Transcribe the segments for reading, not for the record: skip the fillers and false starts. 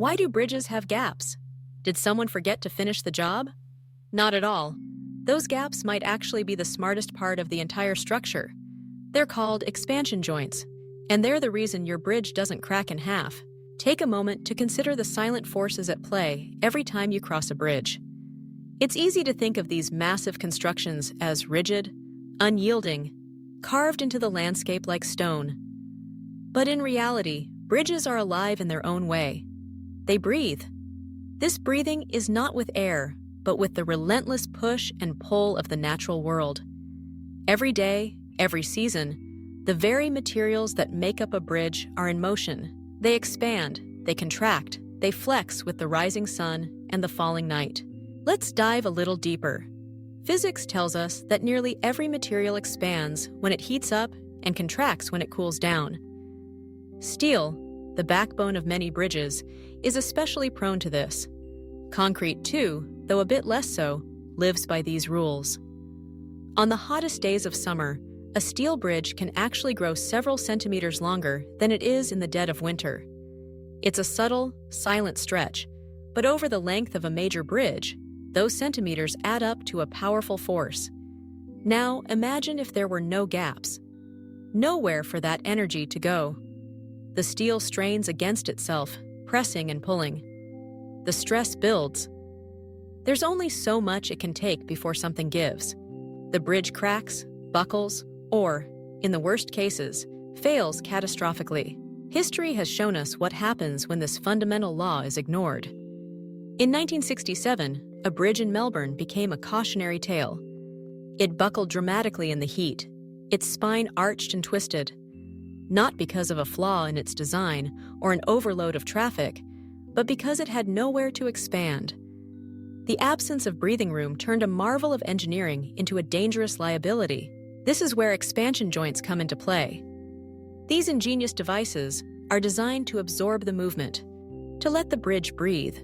Why do bridges have gaps? Did someone forget to finish the job? Not at all. Those gaps might actually be the smartest part of the entire structure. They're called expansion joints, and they're the reason your bridge doesn't crack in half. Take a moment to consider the silent forces at play every time you cross a bridge. It's easy to think of these massive constructions as rigid, unyielding, carved into the landscape like stone. But in reality, bridges are alive in their own way. They breathe. This breathing is not with air, but with the relentless push and pull of the natural world. Every day, every season, the very materials that make up a bridge are in motion. They expand, they contract, they flex with the rising sun and the falling night. Let's dive a little deeper. Physics tells us that nearly every material expands when it heats up and contracts when it cools down. Steel, the backbone of many bridges, is especially prone to this. Concrete, too, though a bit less so, lives by these rules. On the hottest days of summer, a steel bridge can actually grow several centimeters longer than it is in the dead of winter. It's a subtle, silent stretch, but over the length of a major bridge, those centimeters add up to a powerful force. Now, imagine if there were no gaps. Nowhere for that energy to go. The steel strains against itself, pressing and pulling. The stress builds. There's only so much it can take before something gives. The bridge cracks, buckles, or, in the worst cases, fails catastrophically. History has shown us what happens when this fundamental law is ignored. In 1967, a bridge in Melbourne became a cautionary tale. It buckled dramatically in the heat, its spine arched and twisted, not because of a flaw in its design or an overload of traffic, but because it had nowhere to expand. The absence of breathing room turned a marvel of engineering into a dangerous liability. This is where expansion joints come into play. These ingenious devices are designed to absorb the movement, to let the bridge breathe.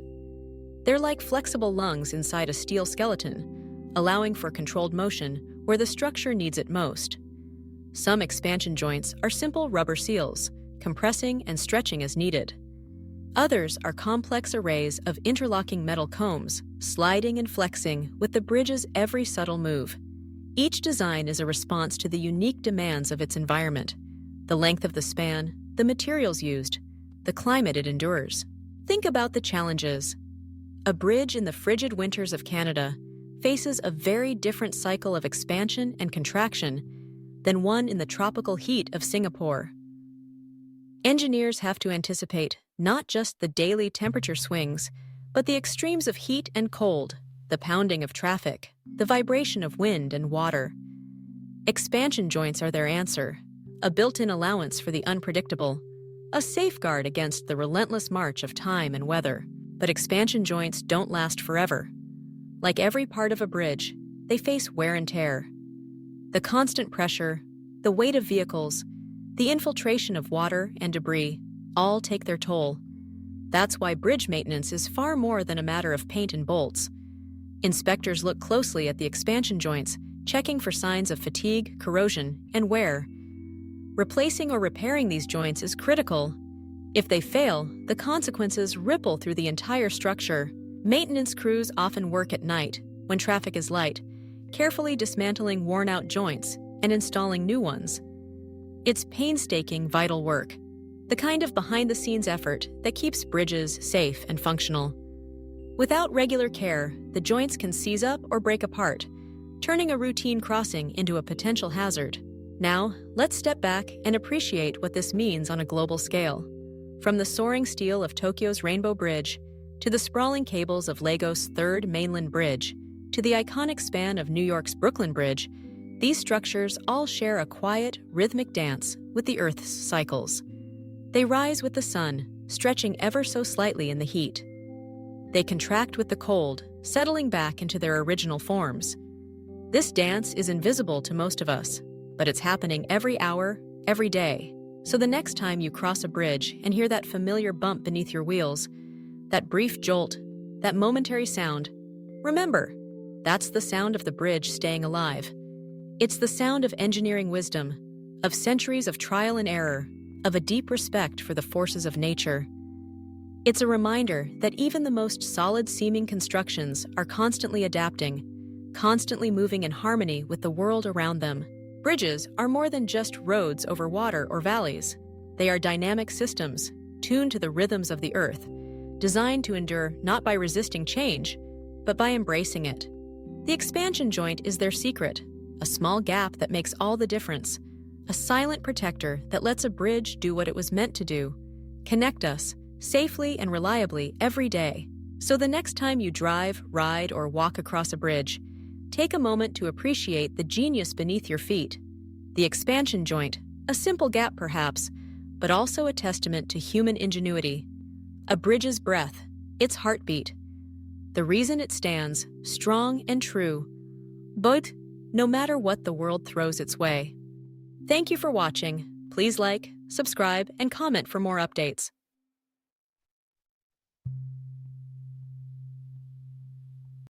They're like flexible lungs inside a steel skeleton, allowing for controlled motion where the structure needs it most. Some expansion joints are simple rubber seals, compressing and stretching as needed. Others are complex arrays of interlocking metal combs, sliding and flexing with the bridge's every subtle move. Each design is a response to the unique demands of its environment, the length of the span, the materials used, the climate it endures. Think about the challenges. A bridge in the frigid winters of Canada faces a very different cycle of expansion and contraction than one in the tropical heat of Singapore. Engineers have to anticipate not just the daily temperature swings, but the extremes of heat and cold, the pounding of traffic, the vibration of wind and water. Expansion joints are their answer, a built-in allowance for the unpredictable, a safeguard against the relentless march of time and weather. But expansion joints don't last forever. Like every part of a bridge, they face wear and tear. The constant pressure, the weight of vehicles, the infiltration of water and debris all take their toll. That's why bridge maintenance is far more than a matter of paint and bolts. Inspectors look closely at the expansion joints, checking for signs of fatigue, corrosion, and wear. Replacing or repairing these joints is critical. If they fail, the consequences ripple through the entire structure. Maintenance crews often work at night, when traffic is light, carefully dismantling worn-out joints and installing new ones. It's painstaking, vital work, the kind of behind-the-scenes effort that keeps bridges safe and functional. Without regular care, the joints can seize up or break apart, turning a routine crossing into a potential hazard. Now, let's step back and appreciate what this means on a global scale. From the soaring steel of Tokyo's Rainbow Bridge, to the sprawling cables of Lagos' Third Mainland Bridge, to the iconic span of New York's Brooklyn Bridge, these structures all share a quiet, rhythmic dance with the Earth's cycles. They rise with the sun, stretching ever so slightly in the heat. They contract with the cold, settling back into their original forms. This dance is invisible to most of us, but it's happening every hour, every day. So the next time you cross a bridge and hear that familiar bump beneath your wheels, that brief jolt, that momentary sound, remember, that's the sound of the bridge staying alive. It's the sound of engineering wisdom, of centuries of trial and error, of a deep respect for the forces of nature. It's a reminder that even the most solid-seeming constructions are constantly adapting, constantly moving in harmony with the world around them. Bridges are more than just roads over water or valleys. They are dynamic systems, tuned to the rhythms of the earth, designed to endure not by resisting change, but by embracing it. The expansion joint is their secret, a small gap that makes all the difference, a silent protector that lets a bridge do what it was meant to do, connect us safely and reliably every day. So the next time you drive, ride, or walk across a bridge, take a moment to appreciate the genius beneath your feet. The expansion joint, a simple gap perhaps, but also a testament to human ingenuity. A bridge's breath, its heartbeat. The reason it stands, strong and true, but no matter what the world throws its way. Thank you for watching. Please like, subscribe, and comment for more updates.